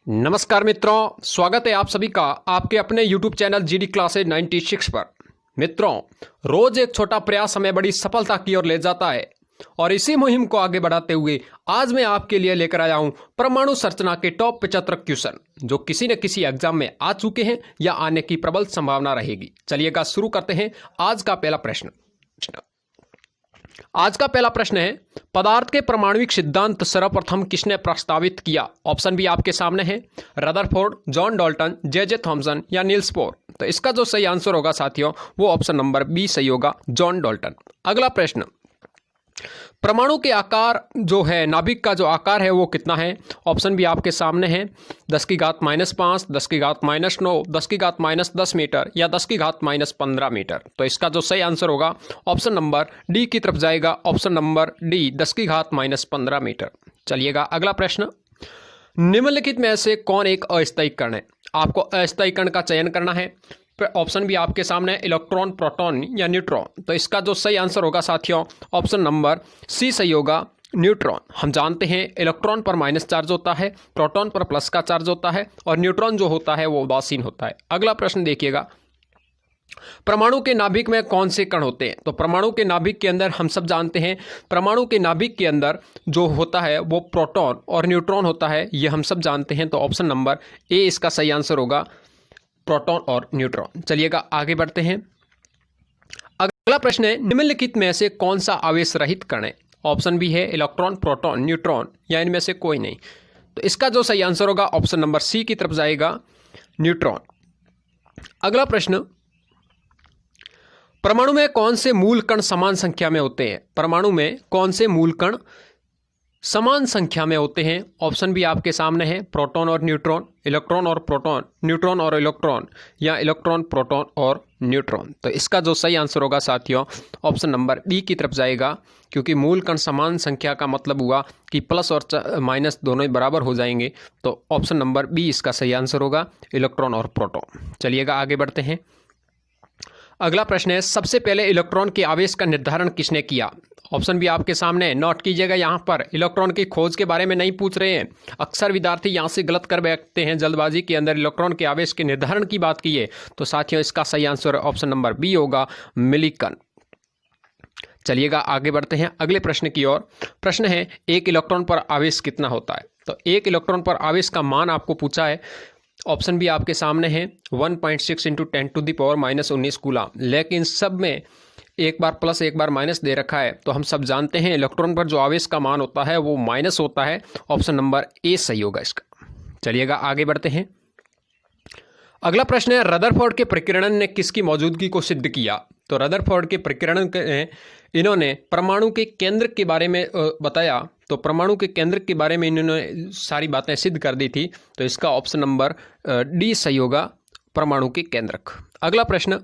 नमस्कार मित्रों, स्वागत है आप सभी का आपके अपने YouTube चैनल जीडी क्लासेज 96 पर। मित्रों, रोज एक छोटा प्रयास हमें बड़ी सफलता की ओर ले जाता है और इसी मुहिम को आगे बढ़ाते हुए आज मैं आपके लिए लेकर आया हूं परमाणु संरचना के टॉप 75 क्वेश्चन जो किसी न किसी एग्जाम में आ चुके हैं या आने की प्रबल संभावना रहेगी। चलिएगा शुरू करते हैं आज का पहला प्रश्न। आज का पहला प्रश्न है, पदार्थ के परमाणुविक सिद्धांत सर्वप्रथम किसने प्रस्तावित किया? ऑप्शन भी आपके सामने है, Rutherford, John Dalton, J Thomson या नील्स बोर। तो इसका जो सही आंसर होगा साथियों वो ऑप्शन नंबर बी सही होगा, जॉन डाल्टन। अगला प्रश्न, परमाणु के आकार जो है, नाभिक का जो आकार है वो कितना है? ऑप्शन भी आपके सामने है, 10 की घात -5, 10 की घात -9, 10 की घात -10 मीटर या 10 की घात -15 मीटर। तो इसका जो सही आंसर होगा ऑप्शन नंबर डी की तरफ जाएगा, ऑप्शन नंबर डी 10 की घात -15 मीटर। चलिएगा अगला प्रश्न, निम्नलिखित में से कौन एक अस्थायी कण है? आपको अस्थायी कण का चयन करना है। ऑप्शन भी आपके सामने, इलेक्ट्रॉन, प्रोटॉन या न्यूट्रॉन। तो इसका जो सही आंसर होगा साथियों ऑप्शन नंबर सी सही होगा, न्यूट्रॉन। हम जानते हैं इलेक्ट्रॉन पर माइनस चार्ज होता है, प्रोटॉन पर प्लस का चार्ज होता है और न्यूट्रॉन जो होता है वो उदासीन होता है। अगला प्रश्न देखिएगा, परमाणु के नाभिक में कौन से कण होते हैं? तो परमाणु के नाभिक के अंदर हम सब जानते हैं, परमाणु के नाभिक के अंदर जो होता है वो प्रोटॉन और न्यूट्रॉन होता है, ये हम सब जानते हैं। तो ऑप्शन नंबर ए इसका सही आंसर होगा, प्रोटॉन और न्यूट्रॉन। चलिएगा आगे बढ़ते हैं। अगला प्रश्न है, निम्नलिखित में से कौन सा आवेश रहित कण है? ऑप्शन भी है, इलेक्ट्रॉन, प्रोटॉन, न्यूट्रॉन या इनमें से कोई नहीं। तो इसका जो सही आंसर होगा ऑप्शन नंबर सी की तरफ जाएगा, न्यूट्रॉन। अगला प्रश्न, परमाणु में कौन से मूल कण समान संख्या में होते हैं? परमाणु में कौन से मूल कण समान संख्या में होते हैं? ऑप्शन भी आपके सामने है, प्रोटॉन और न्यूट्रॉन, इलेक्ट्रॉन और प्रोटॉन, न्यूट्रॉन और इलेक्ट्रॉन या इलेक्ट्रॉन, प्रोटॉन और न्यूट्रॉन। तो इसका जो सही आंसर होगा साथियों ऑप्शन नंबर बी की तरफ जाएगा, क्योंकि मूल कण समान संख्या का मतलब हुआ कि प्लस और माइनस दोनों ही बराबर हो जाएंगे। तो ऑप्शन नंबर बी इसका सही आंसर होगा, इलेक्ट्रॉन और प्रोटॉन। चलिएगा आगे बढ़ते हैं। अगला प्रश्न है, सबसे पहले इलेक्ट्रॉन के आवेश का निर्धारण किसने किया? ऑप्शन भी आपके सामने, नोट कीजिएगा, यहाँ पर इलेक्ट्रॉन की खोज के बारे में नहीं पूछ रहे हैं। अक्सर विद्यार्थी यहाँ से गलत कर बैठते हैं, जल्दबाजी के अंदर इलेक्ट्रॉन के आवेश के निर्धारण की बात की है। तो साथियों इसका सही आंसर ऑप्शन नंबर बी होगा, मिलिकन। चलिएगा आगे बढ़ते हैं अगले प्रश्न की ओर। प्रश्न है, एक इलेक्ट्रॉन पर आवेश कितना होता है? तो एक इलेक्ट्रॉन पर आवेश का मान आपको पूछा है। ऑप्शन भी आपके सामने है, 1.6 × 10⁻⁻19 कूलम। लेकिन सब में एक बार प्लस एक बार माइनस दे रखा है। तो हम सब जानते हैं इलेक्ट्रॉन पर जो आवेश का मान होता है वो माइनस होता है। ऑप्शन नंबर ए सही होगा इसका। चलिएगा आगे बढ़ते हैं। अगला प्रश्न है, रदरफोर्ड के प्रकीर्णन ने किसकी मौजूदगी को सिद्ध किया? तो रदरफोर्ड के प्रकीर्णन इन्होंने परमाणु के केंद्र के बारे में बताया। तो परमाणु के केंद्र के बारे में इन्होंने सारी बातें सिद्ध कर दी थी। तो इसका ऑप्शन नंबर डी सही होगा, परमाणु के केंद्रक। अगला प्रश्न,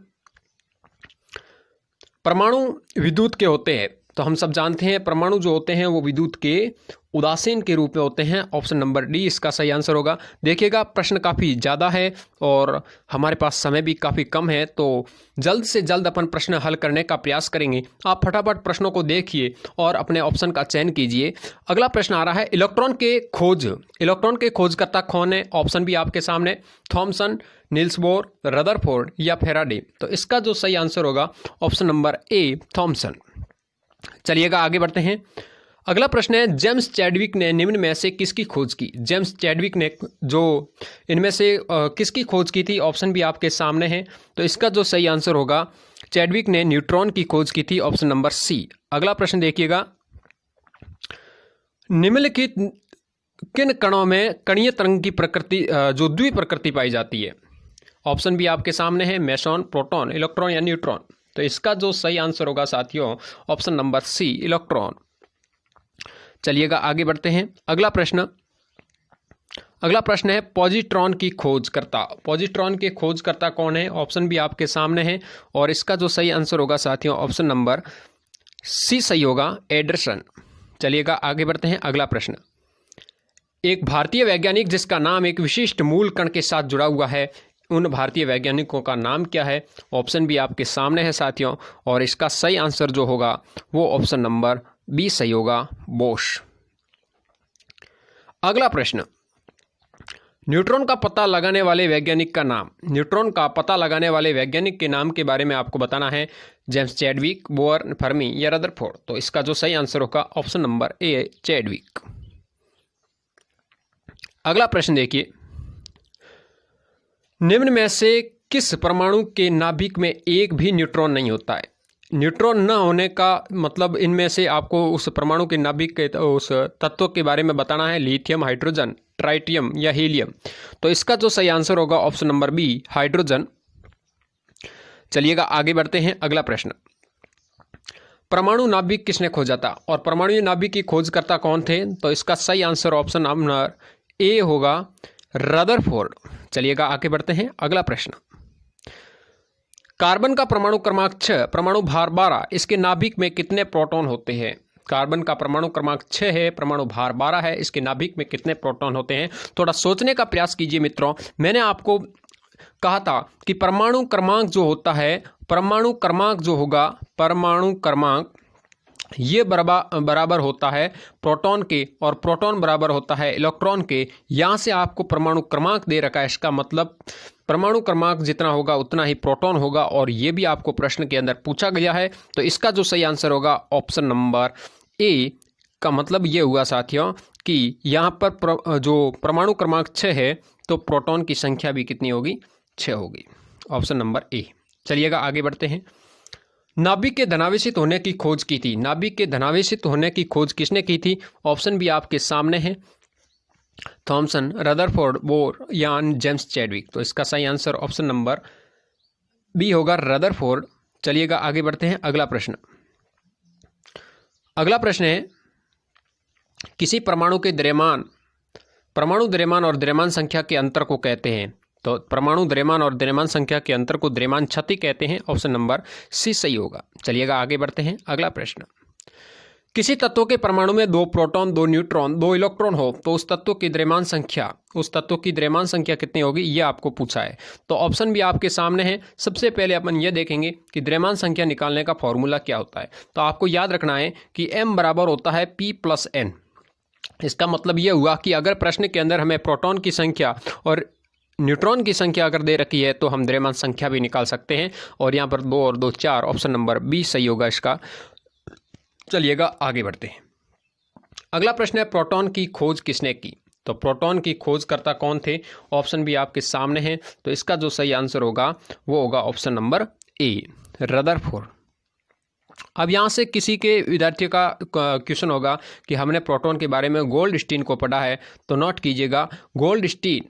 परमाणु विद्युत के होते हैं। तो हम सब जानते हैं परमाणु जो होते हैं वो विद्युत के उदासीन के रूप में होते हैं। ऑप्शन नंबर डी इसका सही आंसर होगा। देखिएगा प्रश्न काफ़ी ज़्यादा है और हमारे पास समय भी काफ़ी कम है, तो जल्द से जल्द अपन प्रश्न हल करने का प्रयास करेंगे। आप फटाफट प्रश्नों को देखिए और अपने ऑप्शन का चयन कीजिए। अगला प्रश्न आ रहा है, इलेक्ट्रॉन के खोजकर्ता कौन है? ऑप्शन भी आपके सामने, थॉमसन, नील्स बोर, रदरफोर्ड या फेराडे। तो इसका जो सही आंसर होगा ऑप्शन नंबर ए, थॉमसन। चलिएगा आगे बढ़ते हैं। अगला प्रश्न है, जेम्स चैडविक ने निम्न में से किसकी खोज की? जेम्स चैडविक ने जो इनमें से किसकी खोज की थी? ऑप्शन भी आपके सामने है। तो इसका जो सही आंसर होगा, चैडविक ने न्यूट्रॉन की खोज की थी, ऑप्शन नंबर सी। अगला प्रश्न देखिएगा, निम्नलिखित किन कणों में कणीय तरंग की प्रकृति जो द्विप्रकृति पाई जाती है? ऑप्शन भी आपके सामने है, मेसॉन, प्रोटॉन, इलेक्ट्रॉन या न्यूट्रॉन। तो इसका जो सही आंसर होगा साथियों ऑप्शन नंबर सी, इलेक्ट्रॉन। चलिएगा आगे बढ़ते हैं। अगला प्रश्न है, पॉजिट्रॉन की खोजकर्ता। पॉजिट्रॉन के खोजकर्ता कौन है? ऑप्शन भी आपके सामने है और इसका जो सही आंसर होगा साथियों ऑप्शन नंबर सी सही होगा, एंडरसन। चलिएगा आगे बढ़ते हैं। अगला प्रश्न, एक भारतीय वैज्ञानिक जिसका नाम एक विशिष्ट मूल कण के साथ जुड़ा हुआ है, उन भारतीय वैज्ञानिकों का नाम क्या है? ऑप्शन भी आपके सामने है साथियों और इसका सही आंसर जो होगा वो ऑप्शन नंबर बी सही होगा, बोश। अगला प्रश्न, न्यूट्रॉन का पता लगाने वाले वैज्ञानिक का नाम। न्यूट्रॉन का पता लगाने वाले वैज्ञानिक के नाम के बारे में आपको बताना है। जेम्स चैडविक, बोर, फर्मी या रदरफोर्ड। तो इसका जो सही आंसर होगा ऑप्शन नंबर ए, चैडविक। अगला प्रश्न देखिए, निम्न में से किस परमाणु के नाभिक में एक भी न्यूट्रॉन नहीं होता है? न्यूट्रॉन न होने का मतलब इनमें से आपको उस परमाणु के नाभिक के उस तत्व के बारे में बताना है। लिथियम, हाइड्रोजन, ट्राइटियम या हीलियम। तो इसका जो सही आंसर होगा ऑप्शन नंबर बी, हाइड्रोजन। चलिएगा आगे बढ़ते हैं। अगला प्रश्न, परमाणु नाभिक किसने खोजा था और परमाणु नाभिक की खोजकर्ता कौन थे? तो इसका सही आंसर ऑप्शन नंबर ए होगा, रदरफोर्ड। चलिएगा आगे बढ़ते हैं। अगला प्रश्न, कार्बन का परमाणु क्रमांक 6, परमाणु भार 12, इसके नाभिक में कितने प्रोटॉन होते हैं? कार्बन का परमाणु क्रमांक 6 है, परमाणु भार 12 है, इसके नाभिक में कितने प्रोटॉन होते हैं? थोड़ा सोचने का प्रयास कीजिए मित्रों। मैंने आपको कहा था कि परमाणु क्रमांक जो होता है, परमाणु क्रमांक जो होगा, परमाणु क्रमांक ये बराबर होता है प्रोटॉन के, और प्रोटॉन बराबर होता है इलेक्ट्रॉन के। यहाँ से आपको परमाणु क्रमांक दे रखा है, इसका मतलब परमाणु क्रमांक जितना होगा उतना ही प्रोटॉन होगा, और ये भी आपको प्रश्न के अंदर पूछा गया है। तो इसका जो सही आंसर होगा ऑप्शन नंबर ए। का मतलब ये हुआ साथियों कि यहाँ पर जो परमाणु क्रमांक 6 है तो प्रोटॉन की संख्या भी कितनी होगी? 6 होगी। Option number A. चलिएगा आगे बढ़ते हैं। नाभिक के धनावेशित होने की खोज की थी। नाभिक के धनावेशित होने की खोज किसने की थी? ऑप्शन भी आपके सामने है, थॉमसन, रदरफोर्ड, बोर या जेम्स चैडविक। तो इसका सही आंसर ऑप्शन नंबर बी होगा, रदरफोर्ड। चलिएगा आगे बढ़ते हैं। अगला प्रश्न, अगला प्रश्न है, किसी परमाणु के द्रव्यमान, परमाणु द्रव्यमान और द्रव्यमान संख्या के अंतर को कहते हैं। तो परमाणु द्रव्यमान और द्रव्यमान संख्या के अंतर को द्रव्यमान क्षति कहते हैं। ऑप्शन नंबर सी सही होगा। चलिएगा आगे बढ़ते हैं। अगला प्रश्न, किसी तत्व के परमाणु में 2 प्रोटॉन, 2 न्यूट्रॉन, 2 इलेक्ट्रॉन हो तो उस तत्व की द्रव्यमान संख्या, उस तत्व की द्रव्यमान संख्या कितनी होगी? ये आपको पूछा है। तो ऑप्शन भी आपके सामने है। सबसे पहले अपन ये देखेंगे कि द्रव्यमान संख्या निकालने का फॉर्मूला क्या होता है। तो आपको याद रखना है कि m बराबर होता है p + n। इसका मतलब ये हुआ कि अगर प्रश्न के अंदर हमें प्रोटॉन की संख्या और न्यूट्रॉन की संख्या अगर दे रखी है तो हम द्रव्यमान संख्या भी निकाल सकते हैं, और यहाँ पर 2 और 2 4। ऑप्शन नंबर बी सही होगा इसका। चलिएगा आगे बढ़ते हैं। अगला प्रश्न है, प्रोटॉन की खोज किसने की? तो प्रोटॉन की खोजकर्ता कौन थे? ऑप्शन भी आपके सामने हैं। तो इसका जो सही आंसर होगा वो होगा ऑप्शन नंबर ए, रदरफोर्ड। अब यहाँ से किसी के विद्यार्थियों का क्वेश्चन होगा कि हमने प्रोटॉन के बारे में गोल्डस्टीन को पढ़ा है, तो नोट कीजिएगा गोल्डस्टीन।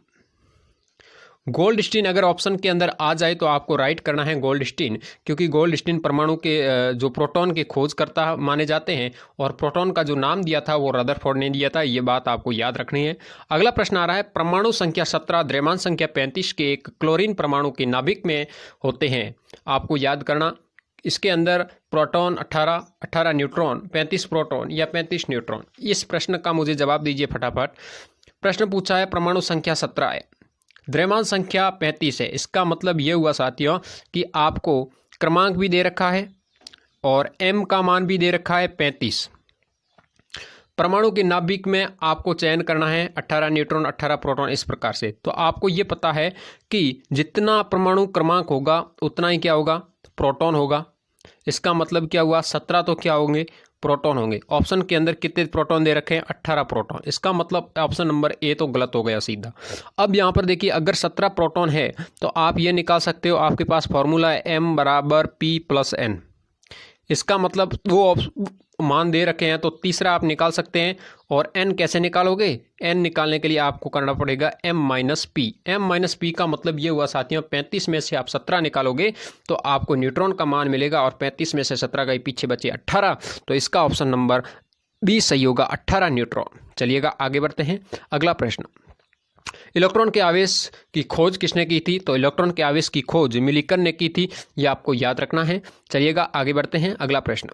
गोल्डस्टीन अगर ऑप्शन के अंदर आ जाए तो आपको राइट करना है गोल्डस्टीन, क्योंकि गोल्डस्टीन परमाणु के जो प्रोटॉन के खोजकर्ता माने जाते हैं, और प्रोटॉन का जो नाम दिया था वो रदरफोर्ड ने दिया था। ये बात आपको याद रखनी है। अगला प्रश्न आ रहा है, परमाणु संख्या 17, द्रव्यमान संख्या 35 के एक क्लोरीन परमाणु के नाभिक में होते हैं। आपको याद करना, इसके अंदर प्रोटॉन 18, 18 न्यूट्रॉन, 35 प्रोटॉन या 35 न्यूट्रॉन। इस प्रश्न का मुझे जवाब दीजिए फटाफट। प्रश्न पूछा है, परमाणु संख्या 17 है, द्रव्यमान संख्या 35 है। इसका मतलब ये हुआ साथियों कि आपको क्रमांक भी दे रखा है और m का मान भी दे रखा है 35। परमाणु के नाभिक में आपको चयन करना है 18 न्यूट्रॉन, 18 प्रोटॉन, इस प्रकार से। तो आपको ये पता है कि जितना परमाणु क्रमांक होगा उतना ही क्या होगा? प्रोटॉन होगा। इसका मतलब क्या हुआ? 17 तो क्या होंगे? प्रोटॉन होंगे। ऑप्शन के अंदर कितने प्रोटॉन दे रखे हैं? 18 प्रोटॉन। इसका मतलब ऑप्शन नंबर ए तो गलत हो गया सीधा। अब यहाँ पर देखिए, अगर 17 प्रोटॉन है तो आप ये निकाल सकते हो, आपके पास फॉर्मूला है m बराबर p + n। इसका मतलब वो मान दे रखे हैं तो तीसरा आप निकाल सकते हैं। और n कैसे निकालोगे? n निकालने के लिए आपको करना पड़ेगा m - p। m - p का मतलब ये हुआ साथियों, 35 में से आप 17 निकालोगे तो आपको न्यूट्रॉन का मान मिलेगा, और 35 में से 17 गई, पीछे बचे 18। तो इसका ऑप्शन नंबर बी सही होगा, 18 न्यूट्रॉन। चलिएगा आगे बढ़ते हैं। अगला प्रश्न, इलेक्ट्रॉन के आवेश की खोज किसने की थी? तो इलेक्ट्रॉन के आवेश की खोज मिलिकन ने की थी। यह आपको याद रखना है। चलिएगा आगे बढ़ते हैं। अगला प्रश्न,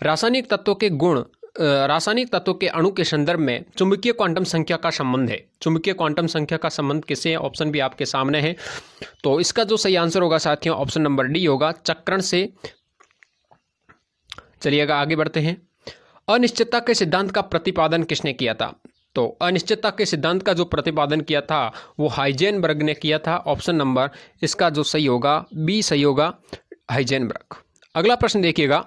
रासायनिक तत्वों के गुण, रासायनिक तत्वों के अणु के संदर्भ में चुंबकीय क्वांटम संख्या का संबंध है। चुंबकीय क्वांटम संख्या का संबंध किससे है? ऑप्शन भी आपके सामने है। तो इसका जो सही आंसर होगा साथियों, ऑप्शन नंबर डी होगा, चक्रण से। चलिएगा आगे बढ़ते हैं। अनिश्चितता के सिद्धांत का प्रतिपादन किसने किया था? तो अनिश्चितता के सिद्धांत का जो प्रतिपादन किया था वो हाइजेनबर्ग ने किया था। ऑप्शन नंबर इसका जो सही होगा बी सही होगा, हाइजेनबर्ग। अगला प्रश्न देखिएगा,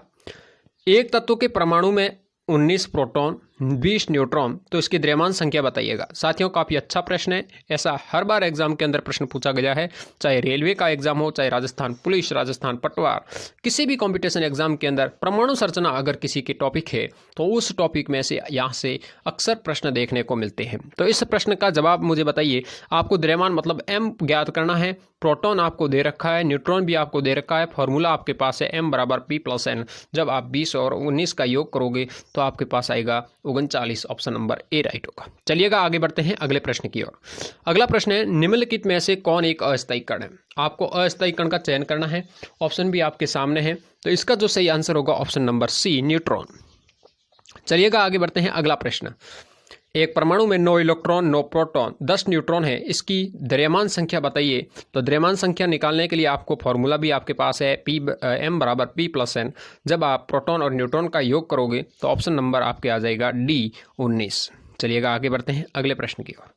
एक तत्व के परमाणु में 19 प्रोटॉन 20 न्यूट्रॉन, तो इसकी द्रव्यमान संख्या बताइएगा। साथियों काफ़ी अच्छा प्रश्न है, ऐसा हर बार एग्जाम के अंदर प्रश्न पूछा गया है, चाहे रेलवे का एग्जाम हो, चाहे राजस्थान पुलिस, राजस्थान पटवार, किसी भी कंपटीशन एग्जाम के अंदर परमाणु संरचना अगर किसी की टॉपिक है तो उस टॉपिक में से यहाँ से अक्सर प्रश्न देखने को मिलते हैं। तो इस प्रश्न का जवाब मुझे बताइए। आपको द्रव्यमान मतलब m ज्ञात करना है, प्रोटॉन आपको दे रखा है, न्यूट्रॉन भी आपको दे रखा है, फॉर्मूला आपके पास है m बराबर p प्लस n। जब आप 20 और 19 का योग करोगे तो आपके पास आएगा 39। ऑप्शन नंबर ए राइट होगा। चलिएगा आगे बढ़ते हैं अगले प्रश्न की ओर। अगला प्रश्न है, निम्नलिखित में से कौन एक अस्थायी कण है? आपको अस्थायी कण का चयन करना है, ऑप्शन भी आपके सामने है। तो इसका जो सही आंसर होगा ऑप्शन नंबर सी, न्यूट्रॉन। चलिएगा आगे बढ़ते हैं अगला प्रश्न, एक परमाणु में 9 इलेक्ट्रॉन 9 प्रोटॉन 10 न्यूट्रॉन है, इसकी द्रव्यमान संख्या बताइए। तो द्रव्यमान संख्या निकालने के लिए आपको फॉर्मूला भी आपके पास है, m बराबर p प्लस n। जब आप प्रोटॉन और न्यूट्रॉन का योग करोगे तो ऑप्शन नंबर आपके आ जाएगा डी, 19। चलिएगा आगे बढ़ते हैं अगले प्रश्न की ओर।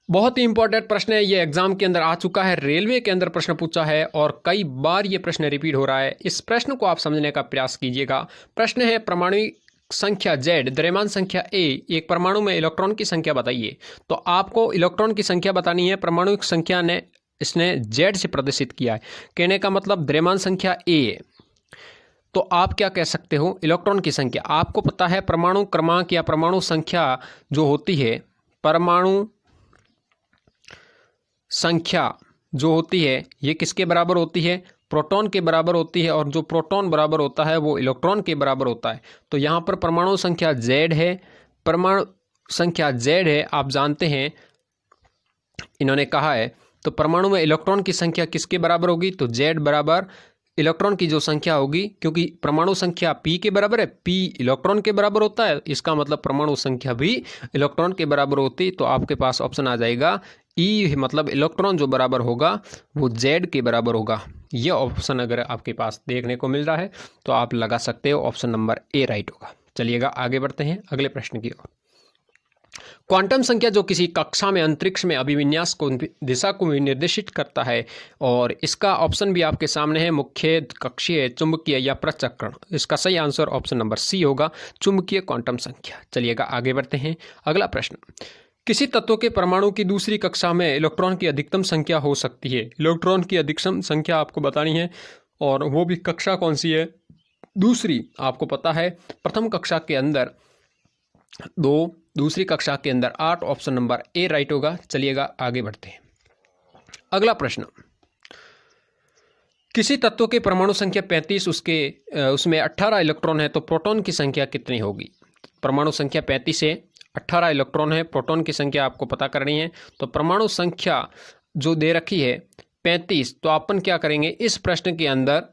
बहुत ही इंपॉर्टेंट प्रश्न है, ये एग्जाम के अंदर आ चुका है, रेलवे के अंदर प्रश्न पूछा है और कई बार ये प्रश्न रिपीट हो रहा है। इस प्रश्न को आप समझने का प्रयास कीजिएगा। प्रश्न है, परमाणु संख्या Z, द्रव्यमान संख्या A, एक परमाणु में इलेक्ट्रॉन की संख्या बताइए। तो आपको इलेक्ट्रॉन की संख्या बतानी है, परमाणु की संख्या ने इसने Z से प्रदर्शित किया है, कहने का मतलब द्रव्यमान संख्या A है। तो आप क्या कह सकते हो, इलेक्ट्रॉन की संख्या। आपको पता है परमाणु क्रमांक या परमाणु संख्या जो होती है, परमाणु संख्या जो होती है ये किसके बराबर होती है? प्रोटॉन के बराबर होती है, और जो प्रोटॉन बराबर होता है वो इलेक्ट्रॉन के बराबर होता है। तो यहाँ पर परमाणु संख्या Z है, परमाणु संख्या Z है, आप जानते हैं इन्होंने कहा है। तो परमाणु में इलेक्ट्रॉन की संख्या किसके बराबर होगी? तो Z बराबर इलेक्ट्रॉन की जो संख्या होगी, क्योंकि परमाणु संख्या P के बराबर है, P इलेक्ट्रॉन के बराबर होता है, इसका मतलब परमाणु संख्या भी इलेक्ट्रॉन के बराबर होती। तो आपके पास ऑप्शन आ जाएगा E, मतलब इलेक्ट्रॉन जो बराबर होगा वो Z के बराबर होगा। यह ऑप्शन अगर आपके पास देखने को मिल रहा है तो आप लगा सकते हो, ऑप्शन नंबर ए राइट होगा। चलिएगा आगे बढ़ते हैं अगले प्रश्न की ओर। क्वांटम संख्या जो किसी कक्षा में अंतरिक्ष में अभिविन्यास को दिशा को निर्देशित करता है, और इसका ऑप्शन भी आपके सामने है, मुख्य, कक्षीय, चुंबकीय या प्रचक्रण। इसका सही आंसर ऑप्शन नंबर सी होगा, चुंबकीय क्वांटम संख्या। चलिएगा आगे बढ़ते हैं अगला प्रश्न, किसी तत्व के परमाणु की दूसरी कक्षा में इलेक्ट्रॉन की अधिकतम संख्या हो सकती है। इलेक्ट्रॉन की अधिकतम संख्या आपको बतानी है, और वो भी कक्षा कौन सी है? दूसरी। आपको पता है प्रथम कक्षा के अंदर 2, दूसरी कक्षा के अंदर 8, ऑप्शन नंबर ए राइट होगा। चलिएगा आगे बढ़ते हैं अगला प्रश्न, किसी तत्व के परमाणु संख्या 35, उसमें 18 इलेक्ट्रॉन है, तो प्रोटॉन की संख्या कितनी होगी? परमाणु संख्या 35 है, 18 इलेक्ट्रॉन है, प्रोटॉन की संख्या आपको पता करनी है। तो परमाणु संख्या जो दे रखी है 35, तो अपन क्या करेंगे, इस प्रश्न के अंदर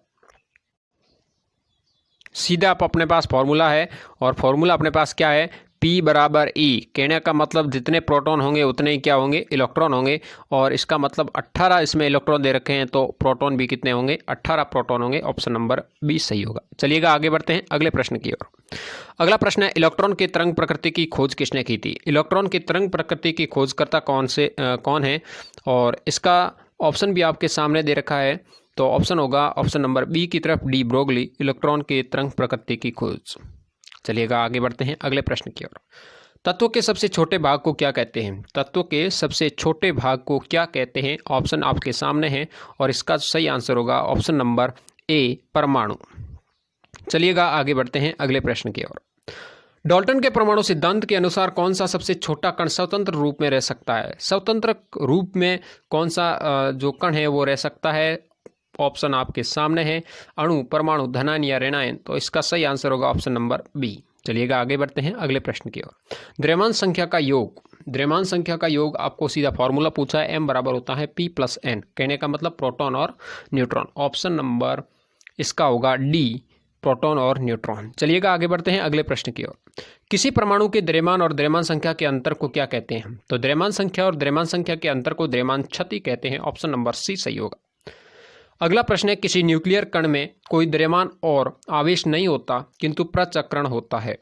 सीधा आप अपने पास फॉर्मूला है, और फॉर्मूला अपने पास क्या है, P बराबर E। कहने का मतलब जितने प्रोटॉन होंगे उतने ही क्या होंगे, इलेक्ट्रॉन होंगे, और इसका मतलब 18 इसमें इलेक्ट्रॉन दे रखे हैं, तो प्रोटॉन भी कितने होंगे, 18 प्रोटॉन होंगे। ऑप्शन नंबर बी सही होगा। चलिएगा आगे बढ़ते हैं अगले प्रश्न की ओर। अगला प्रश्न है, इलेक्ट्रॉन की तरंग प्रकृति की खोज किसने की थी? इलेक्ट्रॉन की तरंग प्रकृति की खोजकर्ता कौन है? और इसका ऑप्शन भी आपके सामने दे रखा है। तो ऑप्शन होगा ऑप्शन नंबर बी की तरफ, डी ब्रोगली, इलेक्ट्रॉन की तरंग प्रकृति की खोज। चलिएगा आगे बढ़ते हैं अगले प्रश्न की ओर। तत्व के सबसे छोटे भाग को क्या कहते हैं? तत्व के सबसे छोटे भाग को क्या कहते हैं? ऑप्शन आपके सामने है, और इसका सही आंसर होगा ऑप्शन नंबर ए, परमाणु। चलिएगा आगे बढ़ते हैं अगले प्रश्न की ओर। डाल्टन के परमाणु सिद्धांत के अनुसार कौन सा सबसे छोटा कण स्वतंत्र रूप में रह सकता है? स्वतंत्र रूप में कौन सा जो कण है वो रह सकता है? ऑप्शन आपके सामने है, अणु, परमाणु, धनायन या ऋणायन। तो इसका सही आंसर होगा ऑप्शन नंबर बी। चलिएगा आगे बढ़ते हैं अगले प्रश्न की ओर। द्रव्यमान संख्या का योग, द्रव्यमान संख्या का योग आपको सीधा फॉर्मूला पूछा है, m बराबर होता है p प्लस n। कहने का मतलब प्रोटॉन और न्यूट्रॉन। ऑप्शन नंबर इसका होगा डी, प्रोटॉन और न्यूट्रॉन। चलिएगा आगे बढ़ते हैं अगले प्रश्न की ओर। किसी परमाणु के द्रव्यमान और द्रव्यमान संख्या के अंतर को क्या कहते हैं? तो द्रव्यमान संख्या और द्रव्यमान संख्या के अंतर को द्रव्यमान क्षति कहते हैं। ऑप्शन नंबर सी सही होगा। अगला प्रश्न है, किसी न्यूक्लियर कण में कोई द्रव्यमान और आवेश नहीं होता किंतु प्रचक्रण होता है।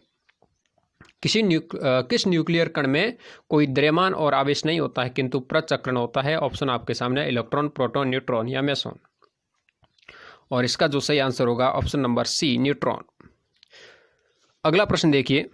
किस न्यूक्लियर कण में कोई द्रव्यमान और आवेश नहीं होता है किंतु प्रचक्रण होता है? ऑप्शन आपके सामने इलेक्ट्रॉन, प्रोटॉन, न्यूट्रॉन या मेसॉन। और इसका जो सही आंसर होगा ऑप्शन नंबर सी, न्यूट्रॉन। अगला प्रश्न देखिए,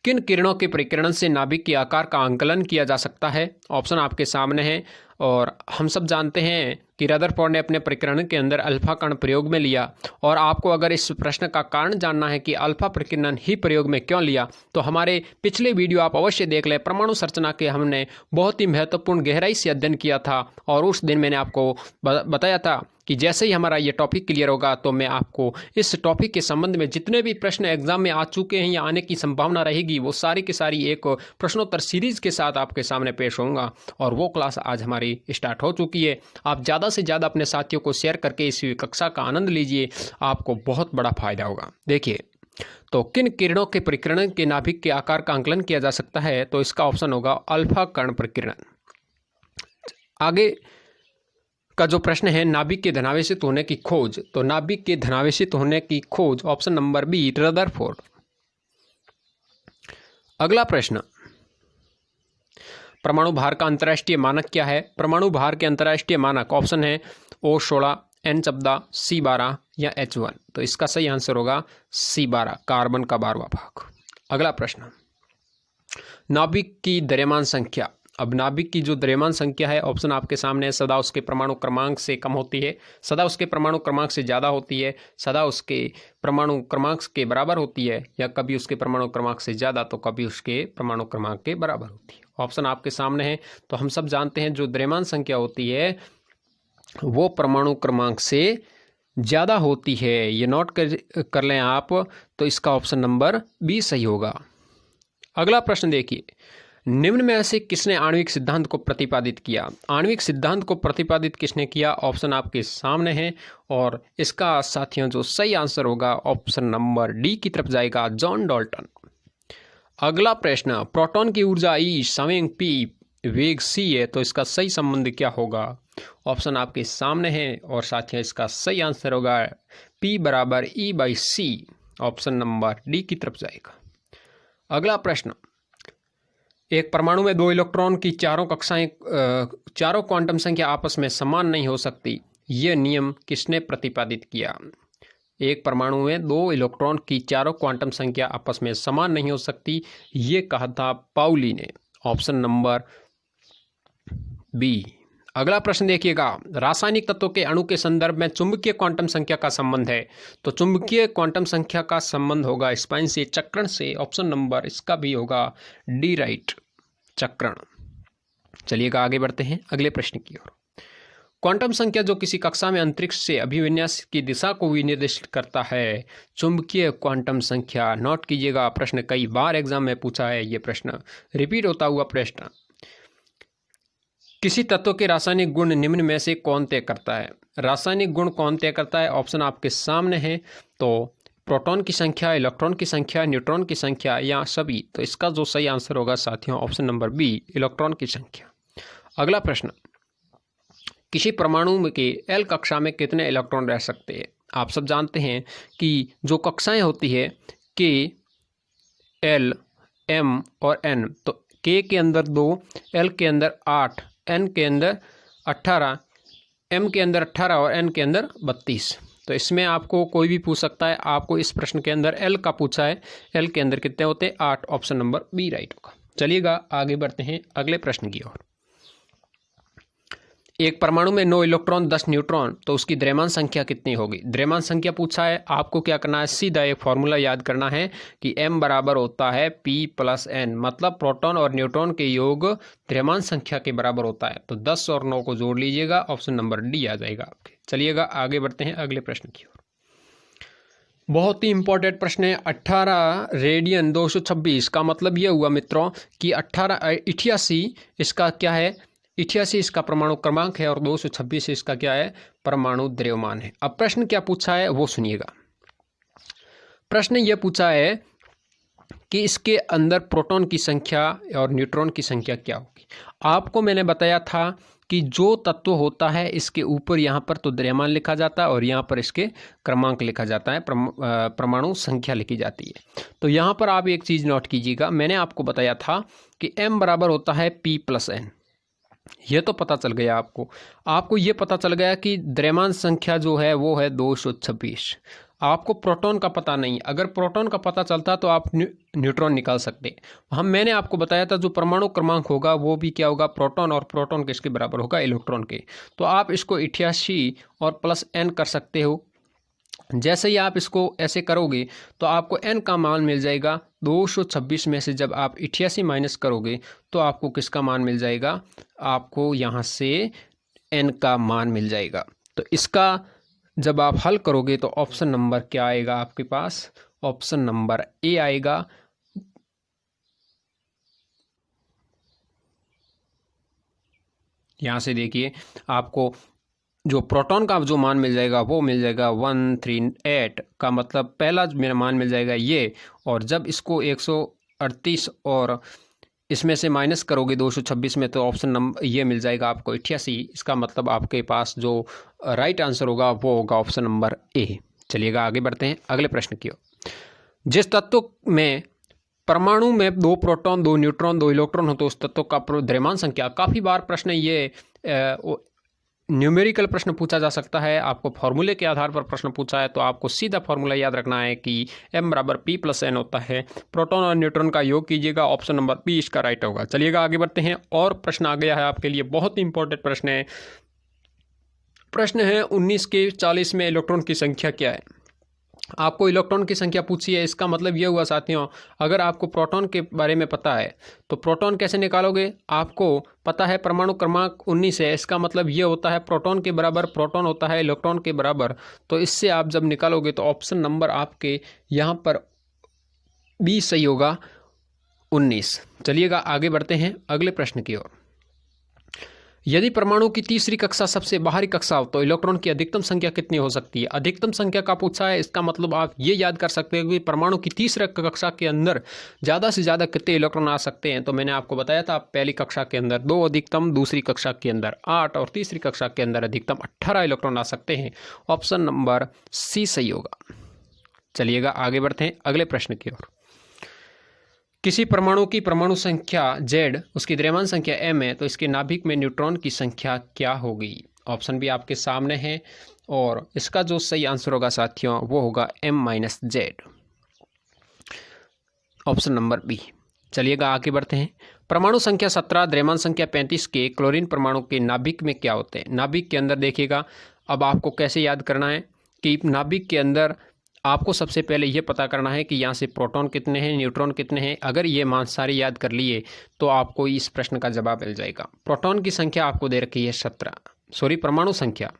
किन किरणों के परिकिरण से नाभिक के आकार का आंकलन किया जा सकता है? ऑप्शन आपके सामने है और हम सब जानते हैं कि रदरफोर्ड ने अपने परिकिरण के अंदर अल्फा कण प्रयोग में लिया। और आपको अगर इस प्रश्न का कारण जानना है कि अल्फा परिकिरण ही प्रयोग में क्यों लिया, तो हमारे पिछले वीडियो आप अवश्य देख लें। परमाणु संरचना के हमने बहुत ही महत्वपूर्ण गहराई से अध्ययन किया था और उस दिन मैंने आपको बताया था कि जैसे ही हमारा ये टॉपिक क्लियर होगा तो मैं आपको इस टॉपिक के संबंध में जितने भी प्रश्न एग्जाम में आ चुके हैं या आने की संभावना रहेगी वो सारी की सारी एक प्रश्नोत्तर सीरीज के साथ आपके सामने पेश होऊंगा। और वो क्लास आज हमारी स्टार्ट हो चुकी है। आप ज़्यादा से ज़्यादा अपने साथियों को शेयर करके इस कक्षा का आनंद लीजिए, आपको बहुत बड़ा फायदा होगा। देखिए, तो किन किरणों के परिकिरण के नाभिक के आकार का आंकलन किया जा सकता है? तो इसका ऑप्शन होगा अल्फा कण परिकिरण। आगे का जो प्रश्न है, नाभिक के धनावेशित होने की खोज, तो नाभिक के धनावेशित होने की खोज ऑप्शन नंबर बी, रदरफोर्ड। अगला प्रश्न, परमाणु भार का अंतर्राष्ट्रीय मानक क्या है? परमाणु भार के अंतर्राष्ट्रीय मानक ऑप्शन है O16, N14, C12 या H1। तो इसका सही आंसर होगा C12, कार्बन का 12वां भाग। अगला प्रश्न, नाभिक की द्रव्यमान संख्या। अब नाभिक की जो द्रव्यमान संख्या है, ऑप्शन आपके सामने है। सदा उसके परमाणु क्रमांक से कम होती है, सदा उसके परमाणु क्रमांक से ज़्यादा होती है, सदा उसके परमाणु क्रमांक के बराबर होती है, या कभी उसके परमाणु क्रमांक से ज़्यादा तो कभी उसके परमाणु क्रमांक के बराबर होती है। ऑप्शन आपके सामने है। तो हम सब जानते हैं जो द्रव्यमान संख्या होती है वो परमाणु क्रमांक से ज़्यादा होती है। ये नोट कर लें आप। तो इसका ऑप्शन नंबर बी सही होगा। अगला प्रश्न देखिए, निम्न में से किसने आणविक सिद्धांत को प्रतिपादित किया? आणविक सिद्धांत को प्रतिपादित किसने किया? ऑप्शन आपके सामने है और इसका साथियों जो सही आंसर होगा ऑप्शन नंबर डी की तरफ जाएगा, जॉन डाल्टन। अगला प्रश्न, प्रोटॉन की ऊर्जा E, संवेग P, वेग C है, तो इसका सही संबंध क्या होगा? ऑप्शन आपके सामने है और साथियों इसका सही आंसर होगा P बराबर E/c, ऑप्शन नंबर डी की तरफ जाएगा। अगला प्रश्न, एक परमाणु में 2 इलेक्ट्रॉन की चारों क्वांटम संख्या आपस में समान नहीं हो सकती, यह नियम किसने प्रतिपादित किया? एक परमाणु में 2 इलेक्ट्रॉन की चारों क्वांटम संख्या आपस में समान नहीं हो सकती, ये कहा था पाउली ने, ऑप्शन नंबर बी। अगला प्रश्न देखिएगा, रासायनिक तत्वों के अणु के संदर्भ में चुंबकीय क्वांटम संख्या का संबंध है। तो चुंबकीय क्वांटम संख्या का संबंध होगा स्पाइन से, चक्रण से, ऑप्शन नंबर इसका भी होगा डी, राइट, चक्रण। चलिएगा आगे बढ़ते हैं अगले प्रश्न की ओर। क्वांटम संख्या जो किसी कक्षा में अंतरिक्ष से अभिविन्यास की दिशा को भी निर्दिष्ट करता है, चुंबकीय क्वांटम संख्या। नोट कीजिएगा, प्रश्न कई बार एग्जाम में पूछा है, ये प्रश्न रिपीट होता हुआ प्रश्न। किसी तत्व के रासायनिक गुण निम्न में से कौन तय करता है? रासायनिक गुण कौन तय करता है? ऑप्शन आपके सामने है। तो प्रोटॉन की संख्या, इलेक्ट्रॉन की संख्या, न्यूट्रॉन की संख्या या सभी? तो इसका जो सही आंसर होगा साथियों ऑप्शन नंबर बी, इलेक्ट्रॉन की संख्या। अगला प्रश्न, किसी परमाणु के L कक्षा में कितने इलेक्ट्रॉन रह सकते हैं? आप सब जानते हैं कि जो कक्षाएं होती है K, L, M और N, तो K के अंदर 2, L के अंदर 8, N के अंदर 18, M के अंदर 18 और N के अंदर 32। तो इसमें आपको कोई भी पूछ सकता है। आपको इस प्रश्न के अंदर L का पूछा है, L के अंदर कितने होते हैं? 8, ऑप्शन नंबर बी राइट होगा। चलिएगा आगे बढ़ते हैं अगले प्रश्न की ओर। एक परमाणु में 9 इलेक्ट्रॉन 10 न्यूट्रॉन, तो उसकी द्रव्यमान संख्या कितनी होगी? द्रव्यमान संख्या पूछा है। आपको क्या करना है, सीधा एक फॉर्मूला याद करना है कि m बराबर होता है p + n, मतलब प्रोटॉन और न्यूट्रॉन के योग द्रव्यमान संख्या के बराबर होता है। तो 10 और 9 को जोड़ लीजिएगा, ऑप्शन नंबर डी आ जाएगा आपके। चलिएगा आगे बढ़ते हैं अगले प्रश्न की ओर। बहुत ही इंपॉर्टेंट प्रश्न है। 18 रेडियन 226 का मतलब यह हुआ मित्रों कि 88 इसका क्या है, 88 इसका परमाणु क्रमांक है और 226 इसका क्या है, परमाणु द्रव्यमान है। अब प्रश्न क्या पूछा है वो सुनिएगा। प्रश्न यह पूछा है कि इसके अंदर प्रोटॉन की संख्या और न्यूट्रॉन की संख्या क्या होगी। आपको मैंने बताया था कि जो तत्व होता है इसके ऊपर यहाँ पर तो द्रव्यमान लिखा जाता है और यहाँ पर इसके क्रमांक लिखा जाता है, परमाणु संख्या लिखी जाती है। तो यहाँ पर आप एक चीज़ नोट कीजिएगा, मैंने आपको बताया था कि m बराबर होता है p+n। ये तो पता चल गया आपको ये पता चल गया कि द्रव्यमान संख्या जो है वो है 226। आपको प्रोटॉन का पता नहीं, अगर प्रोटॉन का पता चलता तो आप न्यूट्रॉन निकाल सकते। मैंने आपको बताया था जो परमाणु क्रमांक होगा वो भी क्या होगा, प्रोटॉन, और प्रोटॉन किसके बराबर होगा, इलेक्ट्रॉन के। तो आप इसको 88 और +n कर सकते हो। जैसे ही आप इसको ऐसे करोगे तो आपको n का मान मिल जाएगा 226 में से जब आप 88 माइनस करोगे तो आपको किसका मान मिल जाएगा, आपको यहाँ से n का मान मिल जाएगा। तो इसका जब आप हल करोगे तो ऑप्शन नंबर क्या आएगा आपके पास, ऑप्शन नंबर ए आएगा। यहाँ से देखिए आपको जो प्रोटॉन का जो मान मिल जाएगा वो मिल जाएगा 138 का मतलब पहला मेरा मान मिल जाएगा ये, और जब इसको 138 और इसमें से माइनस करोगे 226 में तो ऑप्शन नंबर ये मिल जाएगा आपको 88। इसका मतलब आपके पास जो राइट आंसर होगा वो होगा ऑप्शन नंबर ए। चलिएगा आगे बढ़ते हैं अगले प्रश्न की ओर। जिस तत्व में परमाणु में 2 प्रोटॉन 2 न्यूट्रॉन 2 इलेक्ट्रॉन हो तो उस तत्व का द्रव्यमान संख्या। काफ़ी बार प्रश्न ये न्यूमेरिकल प्रश्न पूछा जा सकता है, आपको फॉर्मूले के आधार पर प्रश्न पूछा है तो आपको सीधा फॉर्मूला याद रखना है कि m बराबर p+n होता है। प्रोटॉन और न्यूट्रॉन का योग कीजिएगा, ऑप्शन नंबर बी इसका राइट होगा। चलिएगा आगे बढ़ते हैं और प्रश्न आ गया है आपके लिए, बहुत ही इंपॉर्टेंट प्रश्न है। प्रश्न है 19 के 40 में इलेक्ट्रॉन की संख्या क्या है। आपको इलेक्ट्रॉन की संख्या पूछी है, इसका मतलब ये हुआ साथियों, अगर आपको प्रोटॉन के बारे में पता है तो प्रोटॉन कैसे निकालोगे, आपको पता है परमाणु क्रमांक 19 है, इसका मतलब ये होता है प्रोटॉन के बराबर प्रोटॉन होता है इलेक्ट्रॉन के बराबर। तो इससे आप जब निकालोगे तो ऑप्शन नंबर आपके यहाँ पर बी सही होगा, 19। चलिएगा आगे बढ़ते हैं अगले प्रश्न की ओर। यदि परमाणु की तीसरी कक्षा सबसे बाहरी कक्षा हो तो इलेक्ट्रॉन की अधिकतम संख्या कितनी हो सकती है। अधिकतम संख्या का पूछा है, इसका मतलब आप ये याद कर सकते हो कि परमाणु की तीसरी कक्षा के अंदर ज़्यादा से ज़्यादा कितने इलेक्ट्रॉन आ सकते हैं। तो मैंने आपको बताया था पहली कक्षा के अंदर 2 अधिकतम, दूसरी कक्षा के अंदर 8 और तीसरी कक्षा के अंदर अधिकतम 18 इलेक्ट्रॉन आ सकते हैं। ऑप्शन नंबर सी सही होगा। चलिएगा आगे बढ़ते हैं अगले प्रश्न की ओर। किसी परमाणु की परमाणु संख्या Z, उसकी द्रव्यमान संख्या m है तो इसके नाभिक में न्यूट्रॉन की संख्या क्या होगी। ऑप्शन भी आपके सामने है और इसका जो सही आंसर होगा साथियों वो होगा m-z, ऑप्शन नंबर बी। चलिएगा आगे बढ़ते हैं। परमाणु संख्या 17 द्रव्यमान संख्या 35 के क्लोरीन परमाणु के नाभिक में क्या होते हैं। नाभिक के अंदर देखिएगा, अब आपको कैसे याद करना है कि नाभिक के अंदर आपको सबसे पहले ये पता करना है कि यहाँ से प्रोटॉन कितने हैं, न्यूट्रॉन कितने हैं। अगर ये मान सारे याद कर लिए तो आपको इस प्रश्न का जवाब मिल जाएगा। प्रोटॉन की संख्या आपको दे रखी है 17, परमाणु संख्या,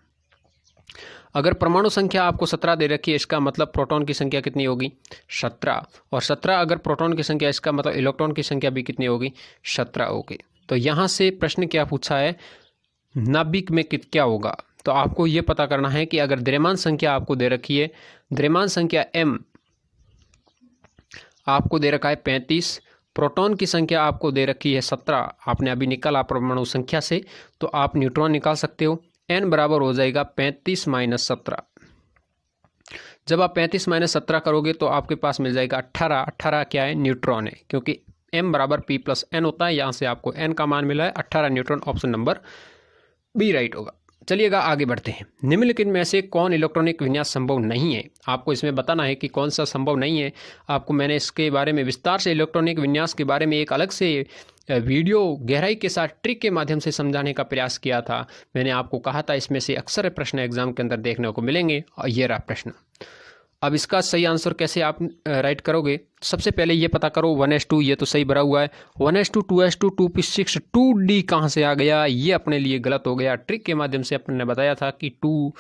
अगर परमाणु संख्या आपको 17 दे रखी है इसका मतलब प्रोटॉन की संख्या कितनी होगी, 17, और 17 अगर प्रोटॉन की संख्या इसका मतलब इलेक्ट्रॉन की संख्या भी कितनी होगी, 17 होगी। तो यहाँ से प्रश्न क्या पूछा है, नाभिक में क्या होगा। तो आपको ये पता करना है कि अगर द्रव्यमान संख्या आपको दे रखी है, द्रव्यमान संख्या m आपको दे रखा है 35, प्रोटॉन की संख्या आपको दे रखी है 17, आपने अभी निकाला परमाणु संख्या से, तो आप न्यूट्रॉन निकाल सकते हो। n बराबर हो जाएगा 35 - 17। जब आप 35 - 17 करोगे तो आपके पास मिल जाएगा 18। 18 क्या है, न्यूट्रॉन है, क्योंकि m बराबर p+n होता है। यहाँ से आपको n का मान मिला है 18 neutron, option number B right होगा। चलिएगा आगे बढ़ते हैं। निम्नलिखित में से कौन इलेक्ट्रॉनिक विन्यास संभव नहीं है। आपको इसमें बताना है कि कौन सा संभव नहीं है। आपको मैंने इसके बारे में विस्तार से इलेक्ट्रॉनिक विन्यास के बारे में एक अलग से वीडियो गहराई के साथ ट्रिक के माध्यम से समझाने का प्रयास किया था। मैंने आपको कहा था इसमें से अक्सर प्रश्न एग्जाम के अंदर देखने को मिलेंगे, और ये रहा प्रश्न। अब इसका सही आंसर कैसे आप राइट करोगे, सबसे पहले ये पता करो 1s2, ये तो सही भरा हुआ है। 1s2, 2s2, 2p6, 2d कहाँ से आ गया, ये अपने लिए गलत हो गया। ट्रिक के माध्यम से अपने बताया था कि 2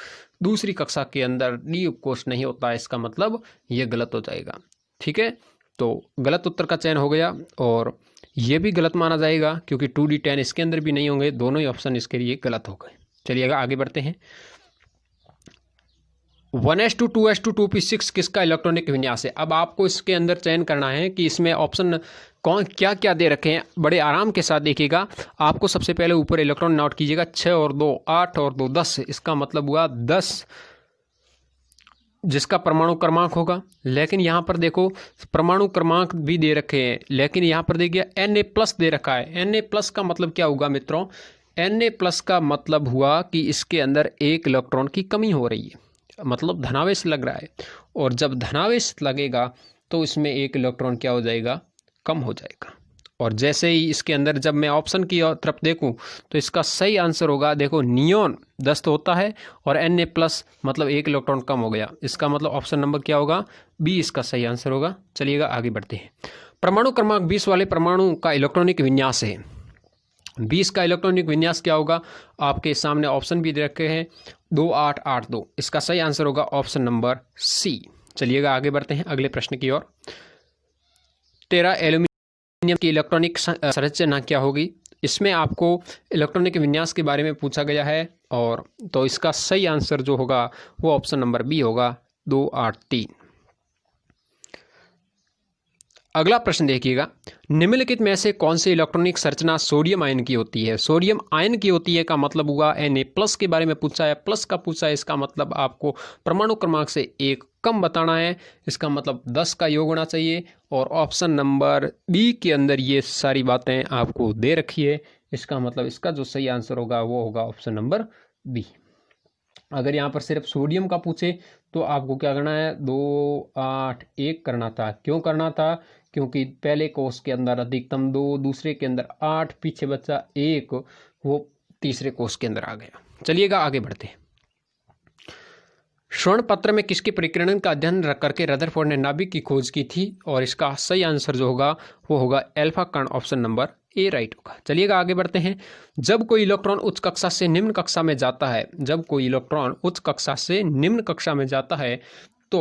दूसरी कक्षा के अंदर d कोर्स नहीं होता है, इसका मतलब ये गलत हो जाएगा। ठीक है, तो गलत उत्तर का चयन हो गया और ये भी गलत माना जाएगा क्योंकि 2d10 इसके अंदर भी नहीं होंगे, दोनों ही ऑप्शन इसके लिए गलत हो गए। चलिएगा आगे बढ़ते हैं। 1s2 2s2 2p6 किसका इलेक्ट्रॉनिक विन्यास है। अब आपको इसके अंदर चयन करना है कि इसमें ऑप्शन कौन क्या क्या दे रखे हैं। बड़े आराम के साथ देखिएगा। आपको सबसे पहले ऊपर इलेक्ट्रॉन नोट कीजिएगा, 6 और 2 8 और 2 10, इसका मतलब हुआ 10 जिसका परमाणु क्रमांक होगा। लेकिन यहाँ पर देखो परमाणु क्रमांक भी दे रखे हैं, लेकिन यहाँ पर देखिए Na+ दे रखा है। Na+ का मतलब क्या होगा मित्रों, Na+ का मतलब हुआ कि इसके अंदर एक इलेक्ट्रॉन की कमी हो रही है, मतलब धनावेश लग रहा है। और जब धनावेश लगेगा तो इसमें एक इलेक्ट्रॉन क्या हो जाएगा, कम हो जाएगा। और जैसे ही इसके अंदर जब मैं ऑप्शन की तरफ देखूं तो इसका सही आंसर होगा, देखो नियोन 10 तो होता है और Na+ मतलब एक इलेक्ट्रॉन कम हो गया। इसका मतलब ऑप्शन नंबर क्या होगा, बी इसका सही आंसर होगा। चलिएगा आगे बढ़ते हैं। परमाणु क्रमांक 20 वाले परमाणु का इलेक्ट्रॉनिक विन्यास है। 20 का इलेक्ट्रॉनिक विन्यास क्या होगा, आपके सामने ऑप्शन भी दे रखे हैं 2 8 8 2, इसका सही आंसर होगा ऑप्शन नंबर सी। चलिएगा आगे बढ़ते हैं अगले प्रश्न की ओर। 13 एल्यूमिनियम की इलेक्ट्रॉनिक संरचना क्या होगी। इसमें आपको इलेक्ट्रॉनिक विन्यास के बारे में पूछा गया है, और तो इसका सही आंसर जो होगा वो ऑप्शन नंबर बी होगा 2 8 3। अगला प्रश्न देखिएगा, निम्नलिखित में से कौन सी इलेक्ट्रॉनिक संरचना सोडियम आयन की होती है। सोडियम आयन की होती है का मतलब हुआ Na+ के बारे में पूछा है, प्लस का पूछा है, इसका मतलब आपको परमाणु क्रमांक से एक कम बताना है, इसका मतलब 10 का योग होना चाहिए। और ऑप्शन नंबर बी के अंदर ये सारी बातें आपको दे रखी है, इसका मतलब इसका जो सही आंसर होगा वो होगा ऑप्शन नंबर बी। अगर यहाँ पर सिर्फ सोडियम का पूछे तो आपको क्या करना है, 2 8 1 करना था। क्यों करना था, क्योंकि पहले कोष के अंदर अधिकतम 2, दूसरे के अंदर 8, पीछे बचा 1, वो तीसरे कोष के अंदर आ गया। चलिएगा आगे बढ़ते हैं। स्वर्ण पत्र में किसके परिक्रणन का अध्ययन करके रदरफोर्ड ने नाभिक की खोज की थी, और इसका सही आंसर जो होगा वो होगा अल्फा कण, ऑप्शन नंबर ए राइट होगा। चलिएगा आगे बढ़ते हैं। जब कोई इलेक्ट्रॉन उच्च कक्षा से निम्न कक्षा में जाता है, जब कोई इलेक्ट्रॉन उच्च कक्षा से निम्न कक्षा में जाता है तो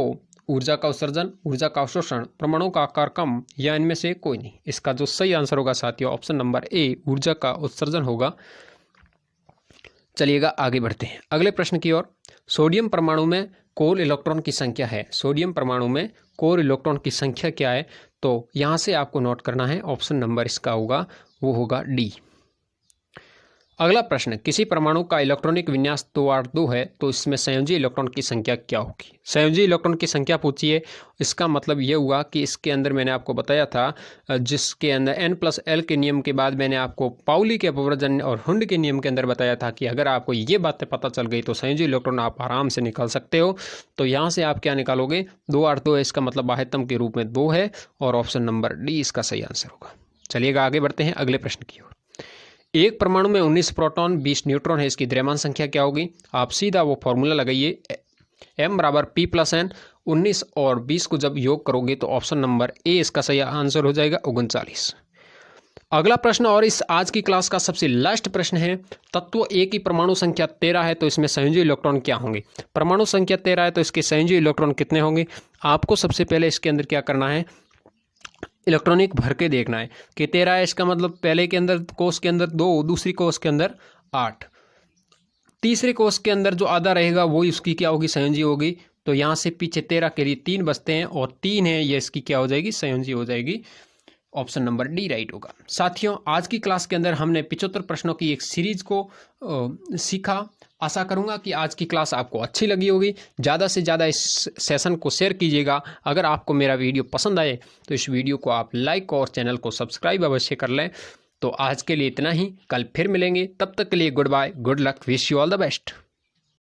ऊर्जा का उत्सर्जन, ऊर्जा का अवशोषण, परमाणु का आकार कम, या इनमें से कोई नहीं। इसका जो सही आंसर होगा साथियों ऑप्शन नंबर ए, ऊर्जा का उत्सर्जन होगा। चलिएगा आगे बढ़ते हैं अगले प्रश्न की ओर। सोडियम परमाणु में कोर इलेक्ट्रॉन की संख्या है। सोडियम परमाणु में कोर इलेक्ट्रॉन की संख्या क्या है, तो यहाँ से आपको नोट करना है, ऑप्शन नंबर इसका होगा वो होगा डी। अगला प्रश्न, किसी परमाणु का इलेक्ट्रॉनिक विन्यास 2 8 2 है तो इसमें संयोजी इलेक्ट्रॉन की संख्या क्या होगी। संयोजी इलेक्ट्रॉन की संख्या पूछी है, इसका मतलब ये हुआ कि इसके अंदर मैंने आपको बताया था, जिसके अंदर N+L के नियम के बाद मैंने आपको पाउली के अपवर्जन और हुंड के नियम के अंदर बताया था कि अगर आपको ये बातें पता चल गई तो संयोजी इलेक्ट्रॉन आप आराम से निकाल सकते हो। तो यहाँ से आप क्या निकालोगे, 2 8 2 है, इसका मतलब बाह्यतम के रूप में 2 है, और ऑप्शन नंबर डी इसका सही आंसर होगा। चलिएगा आगे बढ़ते हैं अगले प्रश्न की ओर। एक परमाणु में 19 प्रोटॉन 20 न्यूट्रॉन है, इसकी द्रव्यमान संख्या क्या होगी। आप सीधा वो फॉर्मूला लगाइए, m = P+N। 19 और 20 को जब योग करोगे तो ऑप्शन नंबर ए इसका सही आंसर हो जाएगा 39। अगला प्रश्न और इस आज की क्लास का सबसे लास्ट प्रश्न है, तत्व ए की परमाणु संख्या 13 है तो इसमें संयोजी इलेक्ट्रॉन क्या होंगे। परमाणु संख्या 13 है तो इसके संयोजी इलेक्ट्रॉन कितने होंगे। आपको सबसे पहले इसके अंदर क्या करना है, इलेक्ट्रॉनिक भर के देखना है कि 13 है, इसका मतलब पहले के अंदर कोष के अंदर 2, दूसरी कोष के अंदर 8, तीसरे कोष के अंदर जो आधा रहेगा वो इसकी क्या होगी, संयोजी होगी। तो यहाँ से पीछे 13 के लिए 3 बचते हैं और 3 है, ये इसकी क्या हो जाएगी, संयोजी हो जाएगी। ऑप्शन नंबर डी राइट होगा। साथियों आज की क्लास के अंदर हमने 75 प्रश्नों की एक सीरीज को सीखा। आशा करूंगा कि आज की क्लास आपको अच्छी लगी होगी। ज़्यादा से ज़्यादा इस सेशन को शेयर कीजिएगा। अगर आपको मेरा वीडियो पसंद आए तो इस वीडियो को आप लाइक और चैनल को सब्सक्राइब अवश्य कर लें। तो आज के लिए इतना ही, कल फिर मिलेंगे, तब तक के लिए goodbye, good luck, wish you all the best.